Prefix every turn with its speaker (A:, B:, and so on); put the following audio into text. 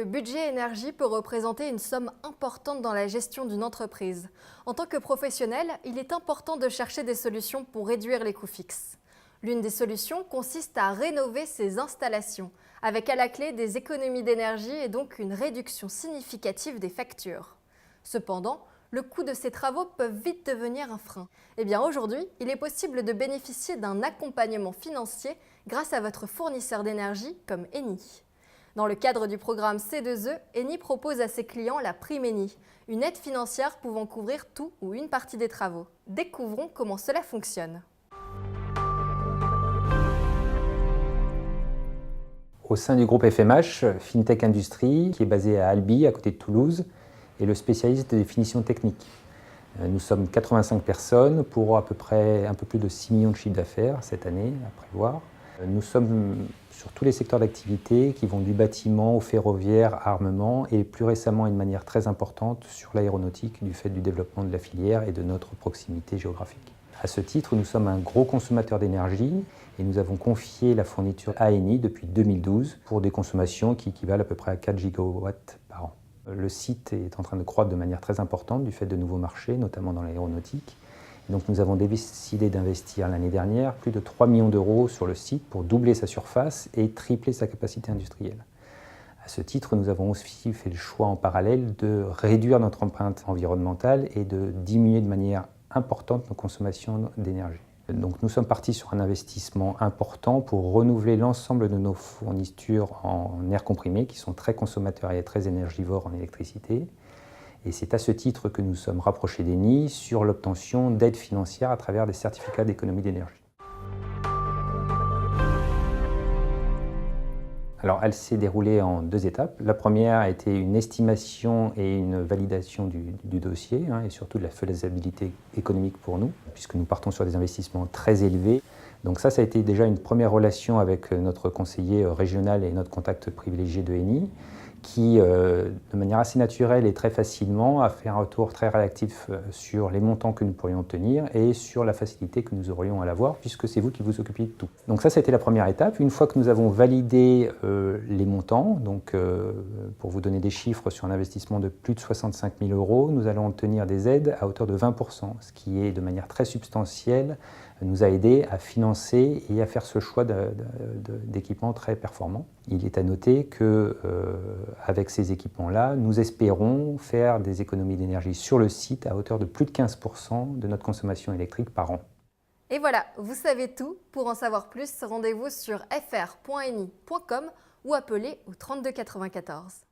A: budget énergie peut représenter une somme importante dans la gestion d'une entreprise. En tant que professionnel, il est important de chercher des solutions pour réduire les coûts fixes. L'une des solutions consiste à rénover ses installations, avec à la clé des économies d'énergie et donc une réduction significative des factures. Cependant, le coût de ces travaux peut vite devenir un frein. Eh bien aujourd'hui, il est possible de bénéficier d'un accompagnement financier grâce à votre fournisseur d'énergie comme Eni. Dans le cadre du programme C2E, Eni propose à ses clients la prime Eni, une aide financière pouvant couvrir tout ou une partie des travaux. Découvrons comment cela fonctionne.
B: Au sein du groupe FMH, FinTech Industrie, qui est basé à Albi, à côté de Toulouse, est le spécialiste des finitions techniques. Nous sommes 85 personnes pour à peu près un peu plus de 6 millions de chiffres d'affaires cette année, à prévoir. Nous sommes sur tous les secteurs d'activité qui vont du bâtiment au ferroviaire, armement et plus récemment et de manière très importante sur l'aéronautique du fait du développement de la filière et de notre proximité géographique. À ce titre, nous sommes un gros consommateur d'énergie et nous avons confié la fourniture à Eni depuis 2012 pour des consommations qui équivalent à peu près à 4 gigawatts par an. Le site est en train de croître de manière très importante du fait de nouveaux marchés, notamment dans l'aéronautique. Donc nous avons décidé d'investir l'année dernière plus de 3 millions d'euros sur le site pour doubler sa surface et tripler sa capacité industrielle. À ce titre, nous avons aussi fait le choix en parallèle de réduire notre empreinte environnementale et de diminuer de manière importante nos consommations d'énergie. Donc nous sommes partis sur un investissement important pour renouveler l'ensemble de nos fournitures en air comprimé qui sont très consommateurs et très énergivores en électricité. Et c'est à ce titre que nous sommes rapprochés d'Eni sur l'obtention d'aides financières à travers des certificats d'économie d'énergie. Alors, elle s'est déroulée en 2 étapes. La première a été une estimation et une validation du dossier et surtout de la faisabilité économique pour nous, puisque nous partons sur des investissements très élevés. Donc ça a été déjà une première relation avec notre conseiller régional et notre contact privilégié de Eni, qui, de manière assez naturelle et très facilement, a fait un retour très réactif sur les montants que nous pourrions obtenir et sur la facilité que nous aurions à l'avoir, puisque c'est vous qui vous occupiez de tout. Donc ça a été la première étape. Une fois que nous avons validé les montants, donc pour vous donner des chiffres sur un investissement de plus de 65 000 euros, nous allons obtenir des aides à hauteur de 20%, ce qui est de manière très substantielle, nous a aidé à financer et à faire ce choix d'équipements très performants. Il est à noter que avec ces équipements-là, nous espérons faire des économies d'énergie sur le site à hauteur de plus de 15% de notre consommation électrique par an.
A: Et voilà, vous savez tout. Pour en savoir plus, rendez-vous sur fr.eni.com ou appelez au 32 94.